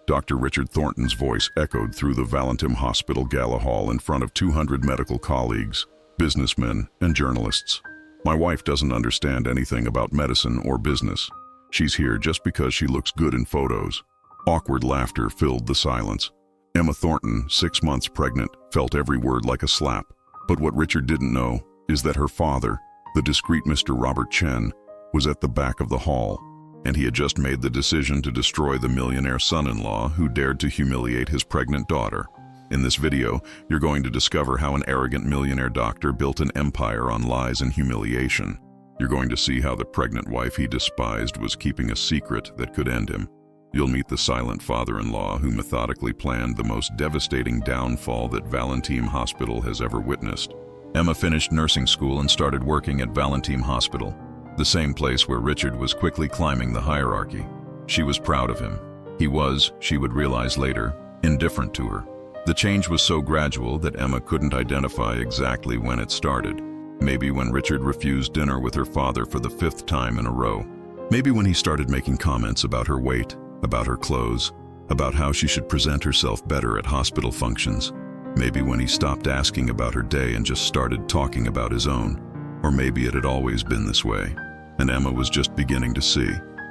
Dr. Richard Thornton's voice echoed through the Valentim Hospital Gala Hall in front of 200 medical colleagues, businessmen, and journalists. My wife doesn't understand anything about medicine or business. She's here just because she looks good in photos. Awkward laughter filled the silence. Emma Thornton, 6 months pregnant, felt every word like a slap. But what Richard didn't know is that her father, the discreet Mr. Robert Chen, was at the back of the hall, and he had just made the decision to destroy the millionaire son-in-law who dared to humiliate his pregnant daughter. In this video, you're going to discover how an arrogant millionaire doctor built an empire on lies and humiliation. You're going to see how the pregnant wife he despised was keeping a secret that could end him. You'll meet the silent father-in-law who methodically planned the most devastating downfall that Valentim Hospital has ever witnessed. Emma finished nursing school and started working at Valentim Hospital, the same place where Richard was quickly climbing the hierarchy. She was proud of him. He was, she would realize later, indifferent to her. The change was so gradual that Emma couldn't identify exactly when it started. Maybe when Richard refused dinner with her father for the 5th time in a row. Maybe when he started making comments about her weight, about her clothes, about how she should present herself better at hospital functions. Maybe when he stopped asking about her day and just started talking about his own. Or maybe it had always been this way, and Emma was just beginning to see.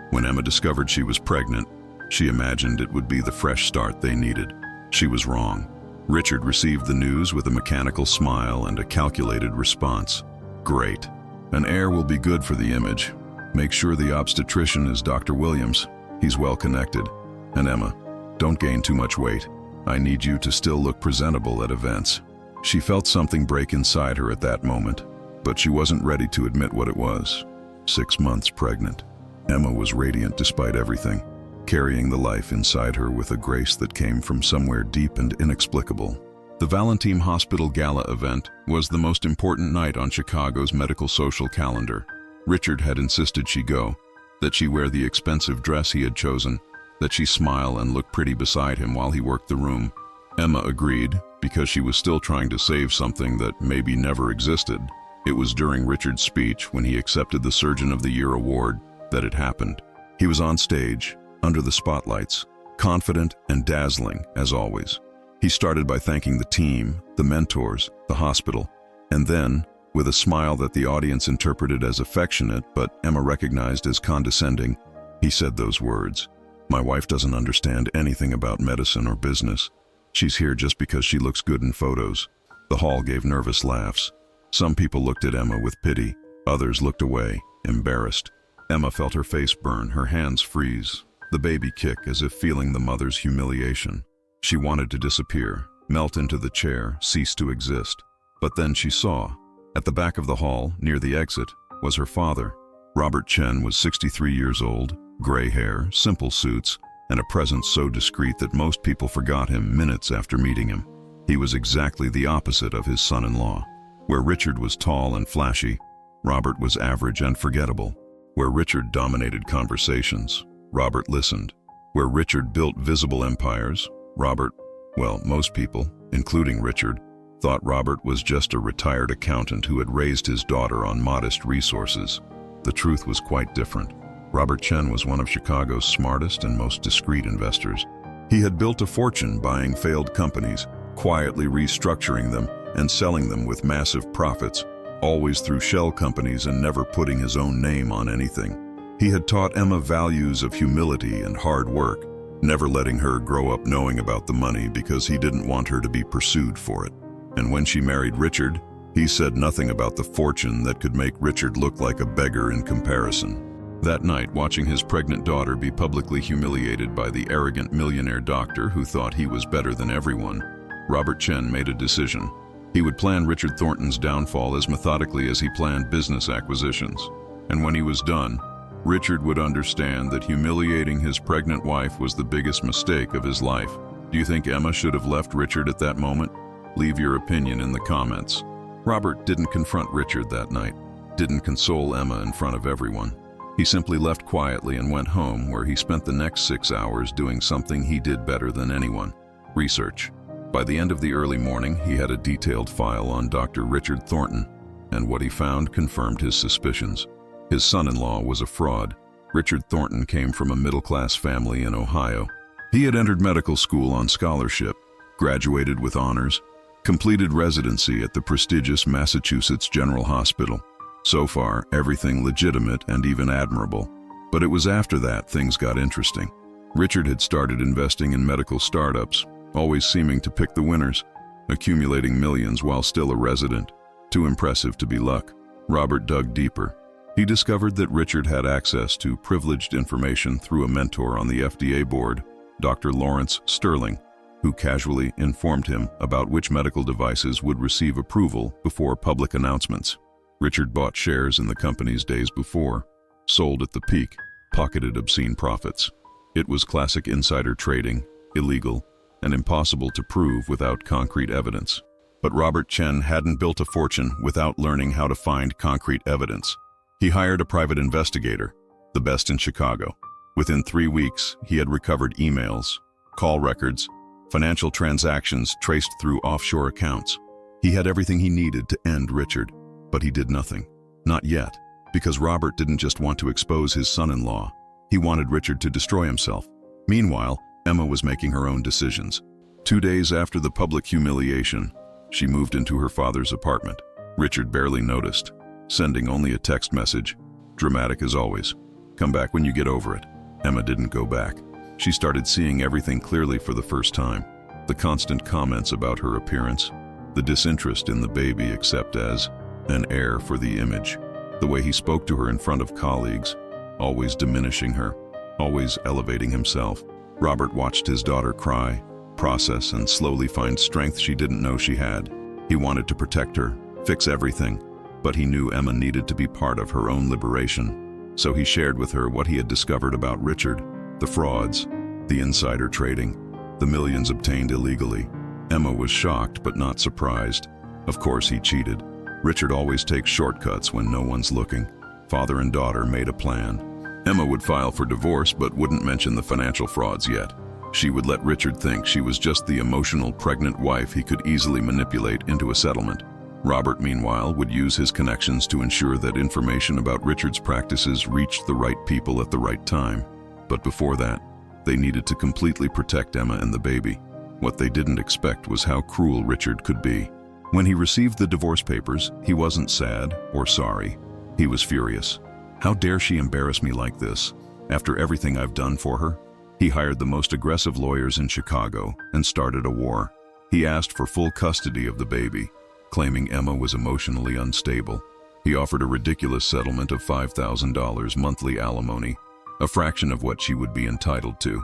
When Emma discovered she was pregnant, she imagined it would be the fresh start they needed. She was wrong. Richard received the news with a mechanical smile and a calculated response. Great. An heir will be good for the image. Make sure the obstetrician is Dr. Williams. He's well connected. And Emma, don't gain too much weight. I need you to still look presentable at events. She felt something break inside her at that moment, but she wasn't ready to admit what it was. 6 months pregnant. Emma was radiant despite everything, carrying the life inside her with a grace that came from somewhere deep and inexplicable. The Valentim Hospital Gala event was the most important night on Chicago's medical social calendar. Richard had insisted she go, that she wear the expensive dress he had chosen, that she smile and look pretty beside him while he worked the room. Emma agreed, because she was still trying to save something that maybe never existed. It was during Richard's speech, when he accepted the Surgeon of the Year award, that it happened. He was on stage, under the spotlights, confident and dazzling, as always. He started by thanking the team, the mentors, the hospital, and then, with a smile that the audience interpreted as affectionate but Emma recognized as condescending, he said those words. My wife doesn't understand anything about medicine or business. She's here just because she looks good in photos. The hall gave nervous laughs. Some people looked at Emma with pity. Others looked away, embarrassed. Emma felt her face burn, her hands freeze, the baby kick as if feeling the mother's humiliation. She wanted to disappear, melt into the chair, cease to exist. But then she saw. At the back of the hall, near the exit, was her father. Robert Chen was 63 years old, gray hair, simple suits, and a presence so discreet that most people forgot him minutes after meeting him. He was exactly the opposite of his son-in-law. Where Richard was tall and flashy, Robert was average and forgettable. Where Richard dominated conversations, Robert listened. Where Richard built visible empires, most people, including Richard, thought Robert was just a retired accountant who had raised his daughter on modest resources. The truth was quite different. Robert Chen was one of Chicago's smartest and most discreet investors. He had built a fortune buying failed companies, quietly restructuring them and selling them with massive profits, always through shell companies and never putting his own name on anything. He had taught Emma values of humility and hard work, never letting her grow up knowing about the money because he didn't want her to be pursued for it. And when she married Richard, he said nothing about the fortune that could make Richard look like a beggar in comparison. That night, watching his pregnant daughter be publicly humiliated by the arrogant millionaire doctor who thought he was better than everyone, Robert Chen made a decision. He would plan Richard Thornton's downfall as methodically as he planned business acquisitions. And when he was done, Richard would understand that humiliating his pregnant wife was the biggest mistake of his life. Do you think Emma should have left Richard at that moment? Leave your opinion in the comments. Robert didn't confront Richard that night, didn't console Emma in front of everyone. He simply left quietly and went home, where he spent the next 6 hours doing something he did better than anyone: research. By the end of the early morning, he had a detailed file on Dr. Richard Thornton, and what he found confirmed his suspicions. His son-in-law was a fraud. Richard Thornton came from a middle-class family in Ohio. He had entered medical school on scholarship, graduated with honors, completed residency at the prestigious Massachusetts General Hospital. So far, everything legitimate and even admirable. But it was after that things got interesting. Richard had started investing in medical startups, always seeming to pick the winners, accumulating millions while still a resident. Too impressive to be luck. Robert dug deeper. He discovered that Richard had access to privileged information through a mentor on the FDA board, Dr. Lawrence Sterling, who casually informed him about which medical devices would receive approval before public announcements. Richard bought shares in the companies days before, sold at the peak, pocketed obscene profits. It was classic insider trading, illegal, and impossible to prove without concrete evidence. But Robert Chen hadn't built a fortune without learning how to find concrete evidence. He hired a private investigator, the best in Chicago. Within 3 weeks, he had recovered emails, call records, financial transactions traced through offshore accounts. He had everything he needed to end Richard, but he did nothing. Not yet, because Robert didn't just want to expose his son-in-law. He wanted Richard to destroy himself. Meanwhile, Emma was making her own decisions. 2 days after the public humiliation, she moved into her father's apartment. Richard barely noticed, sending only a text message, dramatic as always. "Come back when you get over it." Emma didn't go back. She started seeing everything clearly for the first time. The constant comments about her appearance, the disinterest in the baby except as an heir for the image, the way he spoke to her in front of colleagues, always diminishing her, always elevating himself. Robert watched his daughter cry, process, and slowly find strength she didn't know she had. He wanted to protect her, fix everything, but he knew Emma needed to be part of her own liberation. So he shared with her what he had discovered about Richard, the frauds, the insider trading, the millions obtained illegally. Emma was shocked but not surprised. Of course he cheated. Richard always takes shortcuts when no one's looking. Father and daughter made a plan. Emma would file for divorce but wouldn't mention the financial frauds yet. She would let Richard think she was just the emotional pregnant wife he could easily manipulate into a settlement. Robert, meanwhile, would use his connections to ensure that information about Richard's practices reached the right people at the right time. But before that, they needed to completely protect Emma and the baby. What they didn't expect was how cruel Richard could be. When he received the divorce papers, he wasn't sad or sorry. He was furious. How dare she embarrass me like this, after everything I've done for her? He hired the most aggressive lawyers in Chicago and started a war. He asked for full custody of the baby, claiming Emma was emotionally unstable. He offered a ridiculous settlement of $5,000 monthly alimony, a fraction of what she would be entitled to.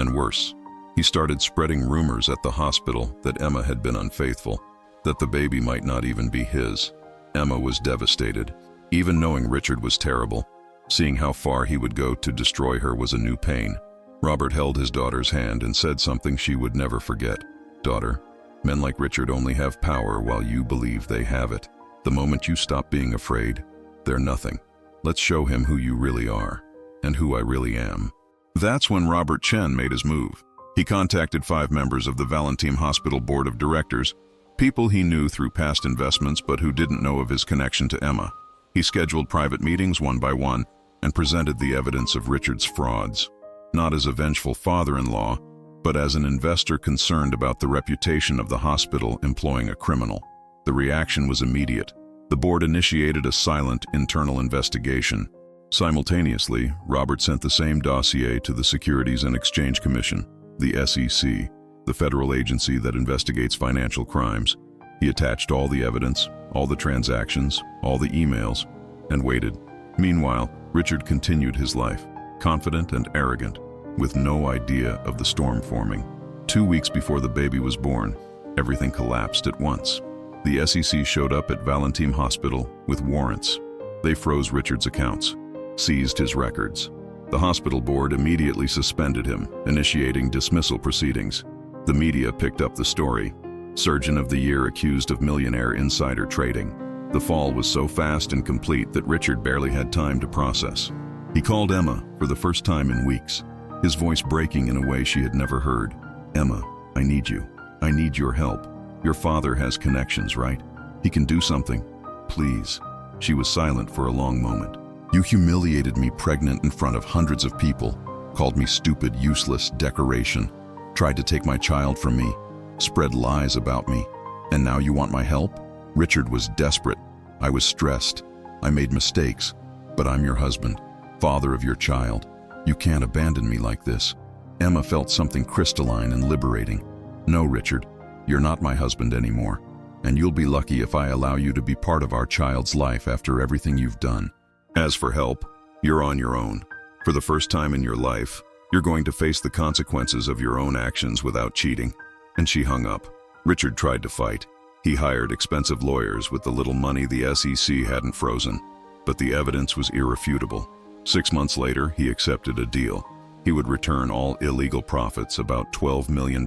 And worse, he started spreading rumors at the hospital that Emma had been unfaithful, that the baby might not even be his. Emma was devastated. Even knowing Richard was terrible, seeing how far he would go to destroy her was a new pain. Robert held his daughter's hand and said something she would never forget. "Daughter, men like Richard only have power while you believe they have it. The moment you stop being afraid, they're nothing. Let's show him who you really are, and who I really am." That's when Robert Chen made his move. He contacted 5 members of the Valentim Hospital Board of Directors, people he knew through past investments but who didn't know of his connection to Emma. He scheduled private meetings one by one and presented the evidence of Richard's frauds, not as a vengeful father-in-law, but as an investor concerned about the reputation of the hospital employing a criminal. The reaction was immediate. The board initiated a silent internal investigation. Simultaneously, Robert sent the same dossier to the Securities and Exchange Commission, the SEC, the federal agency that investigates financial crimes. He attached all the evidence, all the transactions, all the emails, and waited. Meanwhile, Richard continued his life, confident and arrogant, with no idea of the storm forming. 2 weeks before the baby was born, everything collapsed at once. The SEC showed up at Valentim Hospital with warrants. They froze Richard's accounts, seized his records. The hospital board immediately suspended him, initiating dismissal proceedings. The media picked up the story. Surgeon of the Year accused of millionaire insider trading. The fall was so fast and complete that Richard barely had time to process. He called Emma for the first time in weeks, his voice breaking in a way she had never heard. "Emma, I need you. I need your help. Your father has connections, right? He can do something. Please." She was silent for a long moment. "You humiliated me pregnant in front of hundreds of people. called me stupid, useless, decoration, tried to take my child from me, spread lies about me. And now you want my help? Richard was desperate. I was stressed. I made mistakes. But I'm your husband, father of your child. You can't abandon me like this. Emma felt something crystalline and liberating. No, Richard, you're not my husband anymore. And you'll be lucky if I allow you to be part of our child's life after everything you've done. As for help, you're on your own. For the first time in your life, you're going to face the consequences of your own actions without cheating. And she hung up. Richard tried to fight. He hired expensive lawyers with the little money the SEC hadn't frozen. But the evidence was irrefutable. 6 months later, he accepted a deal. He would return all illegal profits, about $12 million,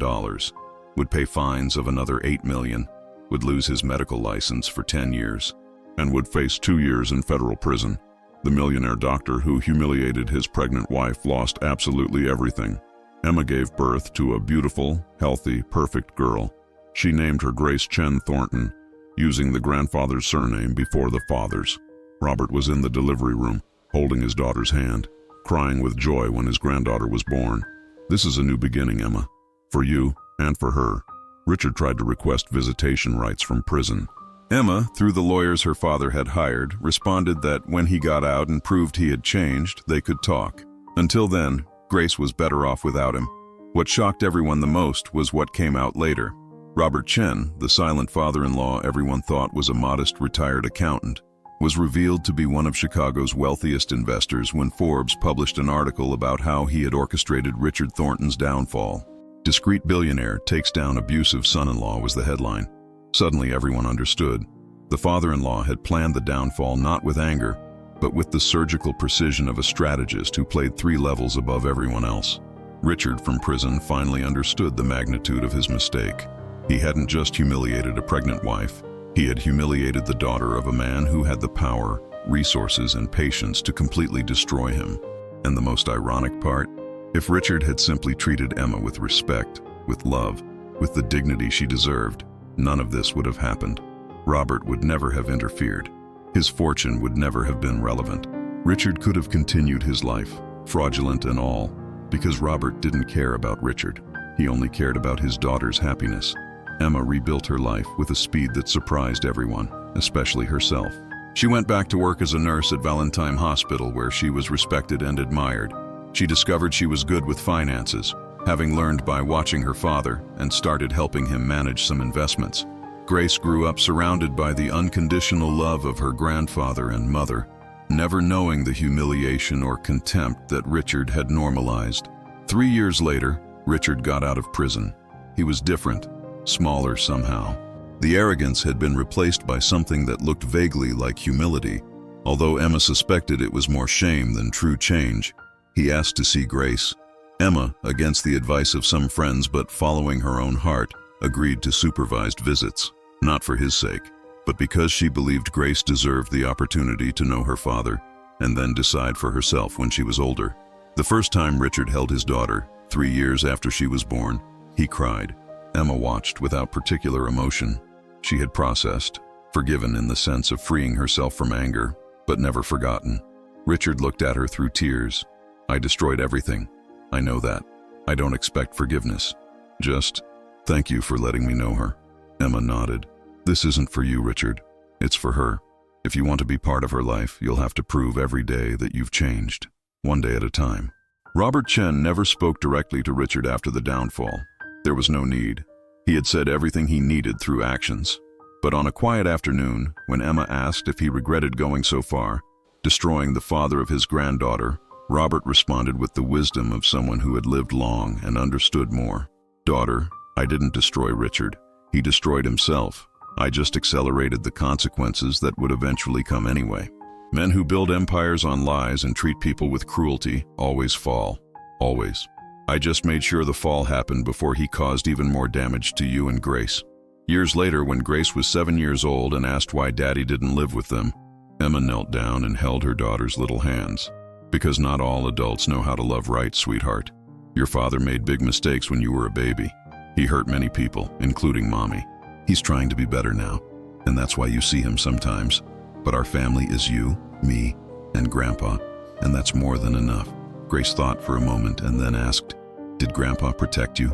would pay fines of another $8 million, would lose his medical license for 10 years, and would face 2 years in federal prison. The millionaire doctor who humiliated his pregnant wife lost absolutely everything. Emma gave birth to a beautiful, healthy, perfect girl. She named her Grace Chen Thornton, using the grandfather's surname before the father's. Robert was in the delivery room, holding his daughter's hand, crying with joy when his granddaughter was born. This is a new beginning, Emma. For you and for her. Richard tried to request visitation rights from prison. Emma, through the lawyers her father had hired, responded that when he got out and proved he had changed, they could talk. Until then, Grace was better off without him. What shocked everyone the most was what came out later. Robert Chen, the silent father-in-law everyone thought was a modest retired accountant, was revealed to be one of Chicago's wealthiest investors when Forbes published an article about how he had orchestrated Richard Thornton's downfall. Discreet billionaire takes down abusive son-in-law was the headline. Suddenly everyone understood. The father-in-law had planned the downfall not with anger, but with the surgical precision of a strategist who played 3 levels above everyone else. Richard from prison finally understood the magnitude of his mistake. He hadn't just humiliated a pregnant wife. He had humiliated the daughter of a man who had the power, resources, and patience to completely destroy him. And the most ironic part? If Richard had simply treated Emma with respect, with love, with the dignity she deserved, none of this would have happened. Robert would never have interfered. His fortune would never have been relevant. Richard could have continued his life, fraudulent and all, because Robert didn't care about Richard. He only cared about his daughter's happiness. Emma rebuilt her life with a speed that surprised everyone, especially herself. She went back to work as a nurse at Valentim Hospital, where she was respected and admired. She discovered she was good with finances, having learned by watching her father, and started helping him manage some investments. Grace grew up surrounded by the unconditional love of her grandfather and mother, never knowing the humiliation or contempt that Richard had normalized. 3 years later, Richard got out of prison. He was different, smaller somehow. The arrogance had been replaced by something that looked vaguely like humility. Although Emma suspected it was more shame than true change, he asked to see Grace. Emma, against the advice of some friends but following her own heart, agreed to supervised visits, not for his sake, but because she believed Grace deserved the opportunity to know her father and then decide for herself when she was older. The first time Richard held his daughter, 3 years after she was born, he cried. Emma watched without particular emotion. She had processed, forgiven in the sense of freeing herself from anger, but never forgotten. Richard looked at her through tears. I destroyed everything. I know that. I don't expect forgiveness. Just, thank you for letting me know her. Emma nodded. This isn't for you, Richard. It's for her. If you want to be part of her life, you'll have to prove every day that you've changed, one day at a time. Robert Chen never spoke directly to Richard after the downfall. There was no need. He had said everything he needed through actions. But on a quiet afternoon, when Emma asked if he regretted going so far, destroying the father of his granddaughter, Robert responded with the wisdom of someone who had lived long and understood more. Daughter, I didn't destroy Richard. He destroyed himself. I just accelerated the consequences that would eventually come anyway. Men who build empires on lies and treat people with cruelty always fall. Always. I just made sure the fall happened before he caused even more damage to you and Grace. Years later, when Grace was 7 years old and asked why Daddy didn't live with them, Emma knelt down and held her daughter's little hands. Because not all adults know how to love right, sweetheart. Your father made big mistakes when you were a baby. He hurt many people, including Mommy. He's trying to be better now, and that's why you see him sometimes. But our family is you, me, and Grandpa, and that's more than enough. Grace thought for a moment and then asked, "Did Grandpa protect you?"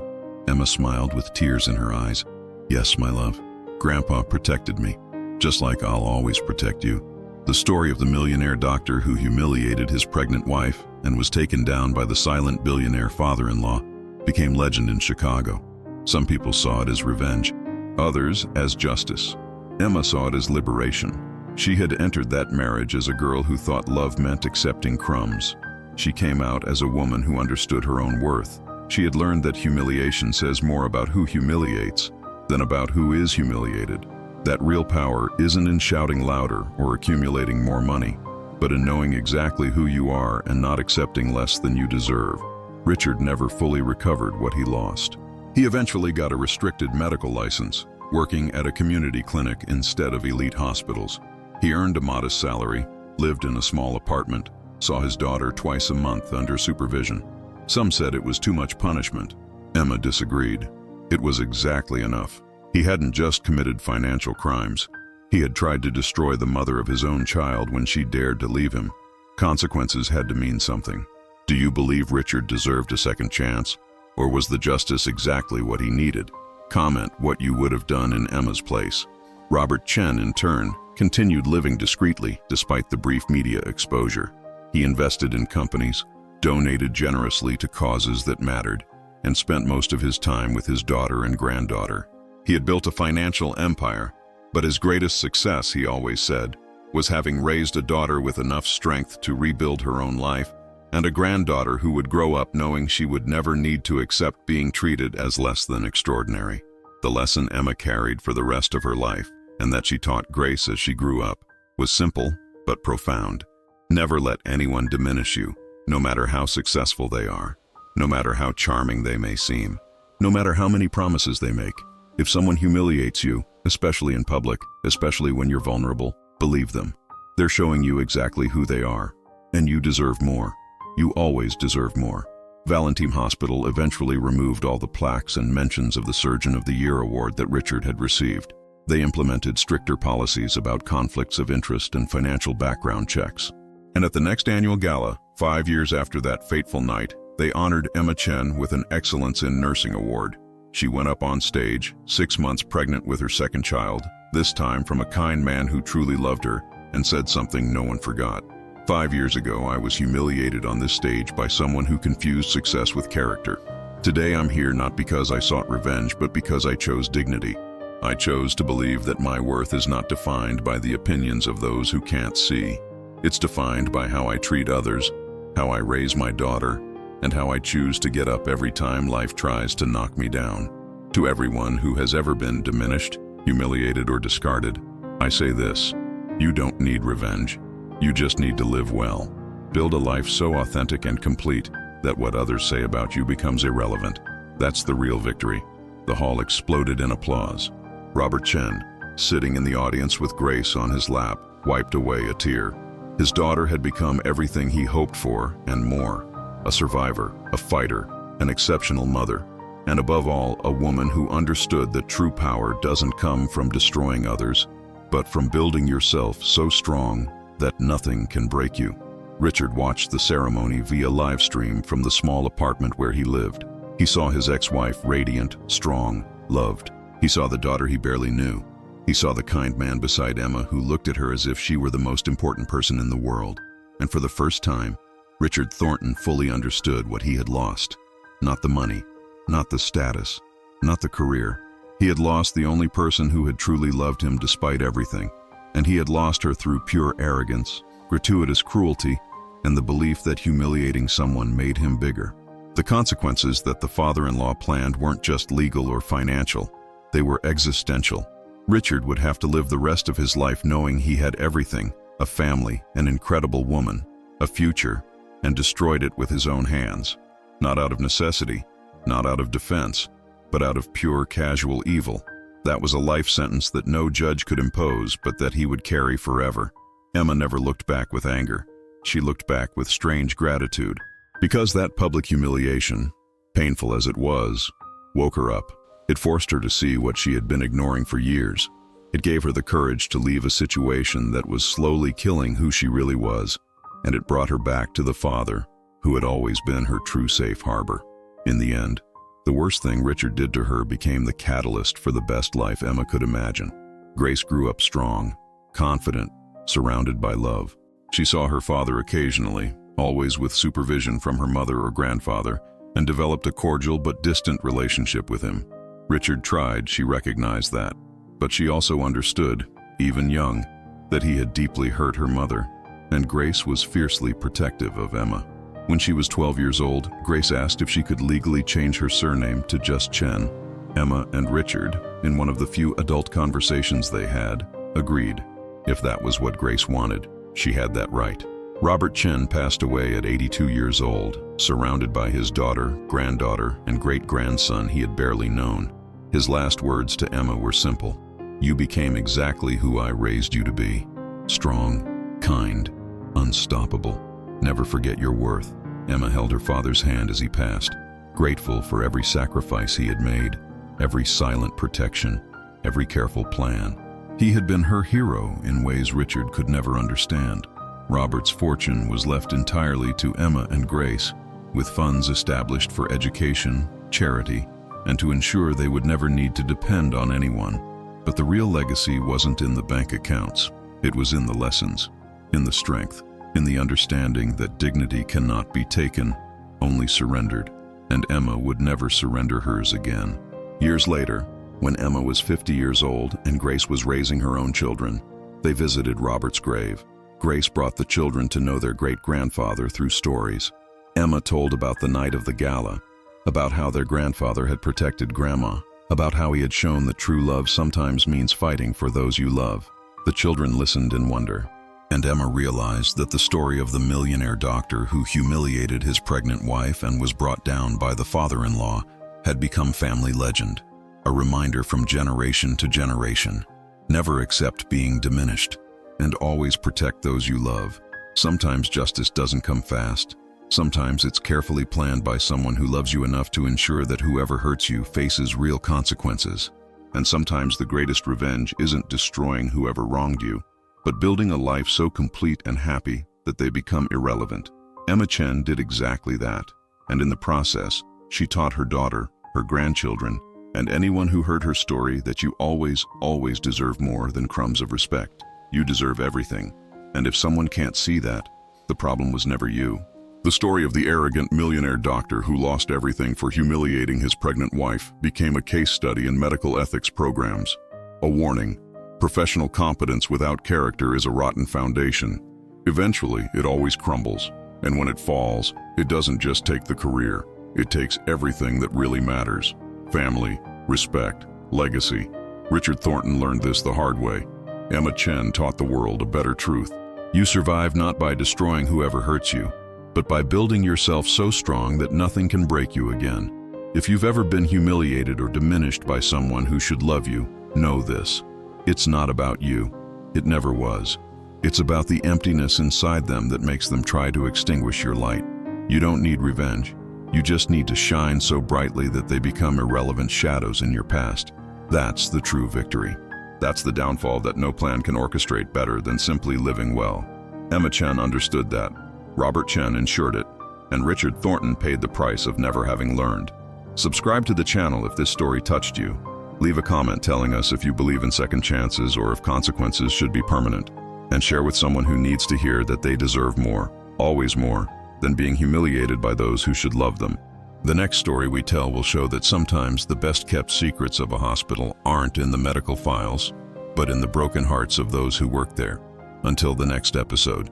Emma smiled with tears in her eyes. "Yes, my love. Grandpa protected me, just like I'll always protect you." The story of the millionaire doctor who humiliated his pregnant wife and was taken down by the silent billionaire father-in-law became legend in Chicago. Some people saw it as revenge, others as justice. Emma saw it as liberation. She had entered that marriage as a girl who thought love meant accepting crumbs. She came out as a woman who understood her own worth. She had learned that humiliation says more about who humiliates than about who is humiliated. That real power isn't in shouting louder or accumulating more money, but in knowing exactly who you are and not accepting less than you deserve. Richard never fully recovered what he lost. He eventually got a restricted medical license, working at a community clinic instead of elite hospitals. He earned a modest salary, lived in a small apartment, saw his daughter twice a month under supervision. Some said it was too much punishment. Emma disagreed. It was exactly enough. He hadn't just committed financial crimes. He had tried to destroy the mother of his own child when she dared to leave him. Consequences had to mean something. Do you believe Richard deserved a second chance? Or was the justice exactly what he needed? Comment what you would have done in Emma's place. Robert Chen, in turn, continued living discreetly despite the brief media exposure. He invested in companies, donated generously to causes that mattered, and spent most of his time with his daughter and granddaughter. He had built a financial empire, but his greatest success, he always said, was having raised a daughter with enough strength to rebuild her own life, and a granddaughter who would grow up knowing she would never need to accept being treated as less than extraordinary. The lesson Emma carried for the rest of her life, and that she taught Grace as she grew up, was simple but profound. Never let anyone diminish you, no matter how successful they are, no matter how charming they may seem, no matter how many promises they make. If someone humiliates you, especially in public, especially when you're vulnerable, believe them. They're showing you exactly who they are, and you deserve more. You always deserve more. Valentim Hospital eventually removed all the plaques and mentions of the Surgeon of the Year award that Richard had received. They implemented stricter policies about conflicts of interest and financial background checks. And at the next annual gala, 5 years after that fateful night, they honored Emma Chen with an Excellence in Nursing award. She went up on stage, 6 months pregnant with her second child, this time from a kind man who truly loved her, and said something no one forgot. 5 years ago, I was humiliated on this stage by someone who confused success with character. Today I'm here not because I sought revenge, but because I chose dignity. I chose to believe that my worth is not defined by the opinions of those who can't see. It's defined by how I treat others, how I raise my daughter, and how I choose to get up every time life tries to knock me down. To everyone who has ever been diminished, humiliated, or discarded, I say this: you don't need revenge. You just need to live well. Build a life so authentic and complete that what others say about you becomes irrelevant. That's the real victory. The hall exploded in applause. Robert Chen, sitting in the audience with Grace on his lap, wiped away a tear. His daughter had become everything he hoped for and more. A survivor, a fighter, an exceptional mother, and above all, a woman who understood that true power doesn't come from destroying others, but from building yourself so strong that nothing can break you. Richard watched the ceremony via live stream from the small apartment where he lived. He saw his ex-wife radiant, strong, loved. He saw the daughter he barely knew. He saw the kind man beside Emma who looked at her as if she were the most important person in the world. And for the first time, Richard Thornton fully understood what he had lost. Not the money, not the status, not the career. He had lost the only person who had truly loved him despite everything. And he had lost her through pure arrogance, gratuitous cruelty, and the belief that humiliating someone made him bigger. The consequences that the father-in-law planned weren't just legal or financial. They were existential. Richard would have to live the rest of his life knowing he had everything: a family, an incredible woman, a future, and destroyed it with his own hands. Not out of necessity, not out of defense, but out of pure casual evil. That was a life sentence that no judge could impose, but that he would carry forever. Emma never looked back with anger. She looked back with strange gratitude, because that public humiliation, painful as it was, woke her up. It forced her to see what she had been ignoring for years. It gave her the courage to leave a situation that was slowly killing who she really was, and it brought her back to the father, who had always been her true safe harbor. In the end, the worst thing Richard did to her became the catalyst for the best life Emma could imagine. Grace grew up strong, confident, surrounded by love. She saw her father occasionally, always with supervision from her mother or grandfather, and developed a cordial but distant relationship with him. Richard tried, she recognized that, but she also understood, even young, that he had deeply hurt her mother, and Grace was fiercely protective of Emma. When she was 12 years old, Grace asked if she could legally change her surname to just Chen. Emma and Richard, in one of the few adult conversations they had, agreed. If that was what Grace wanted, she had that right. Robert Chen passed away at 82 years old, surrounded by his daughter, granddaughter, and great-grandson he had barely known. His last words to Emma were simple. "You became exactly who I raised you to be. Strong, kind, unstoppable. Never forget your worth." Emma held her father's hand as he passed, grateful for every sacrifice he had made, every silent protection, every careful plan. He had been her hero in ways Richard could never understand. Robert's fortune was left entirely to Emma and Grace, with funds established for education, charity, and to ensure they would never need to depend on anyone. But the real legacy wasn't in the bank accounts. It was in the lessons, in the strength, in the understanding that dignity cannot be taken, only surrendered, and Emma would never surrender hers again. Years later, when Emma was 50 years old and Grace was raising her own children, they visited Robert's grave. Grace brought the children to know their great-grandfather through stories. Emma told about the night of the gala, about how their grandfather had protected Grandma, about how he had shown that true love sometimes means fighting for those you love. The children listened in wonder, and Emma realized that the story of the millionaire doctor who humiliated his pregnant wife and was brought down by the father-in-law had become family legend, a reminder from generation to generation. Never accept being diminished, and always protect those you love. Sometimes justice doesn't come fast. Sometimes it's carefully planned by someone who loves you enough to ensure that whoever hurts you faces real consequences. And sometimes the greatest revenge isn't destroying whoever wronged you, but building a life so complete and happy that they become irrelevant. Emma Chen did exactly that, and in the process, she taught her daughter, her grandchildren, and anyone who heard her story that you always, always deserve more than crumbs of respect. You deserve everything, and if someone can't see that, the problem was never you. The story of the arrogant millionaire doctor who lost everything for humiliating his pregnant wife became a case study in medical ethics programs. A warning: professional competence without character is a rotten foundation. Eventually, it always crumbles, and when it falls, it doesn't just take the career, it takes everything that really matters. Family, respect, legacy. Richard Thornton learned this the hard way. Emma Chen taught the world a better truth. You survive not by destroying whoever hurts you, but by building yourself so strong that nothing can break you again. If you've ever been humiliated or diminished by someone who should love you, know this. It's not about you. It never was. It's about the emptiness inside them that makes them try to extinguish your light. You don't need revenge. You just need to shine so brightly that they become irrelevant shadows in your past. That's the true victory. That's the downfall that no plan can orchestrate better than simply living well. Emma Chen understood that. Robert Chen ensured it, and Richard Thornton paid the price of never having learned. Subscribe to the channel if this story touched you. Leave a comment telling us if you believe in second chances or if consequences should be permanent. And share with someone who needs to hear that they deserve more, always more, than being humiliated by those who should love them. The next story we tell will show that sometimes the best-kept secrets of a hospital aren't in the medical files, but in the broken hearts of those who work there. Until the next episode.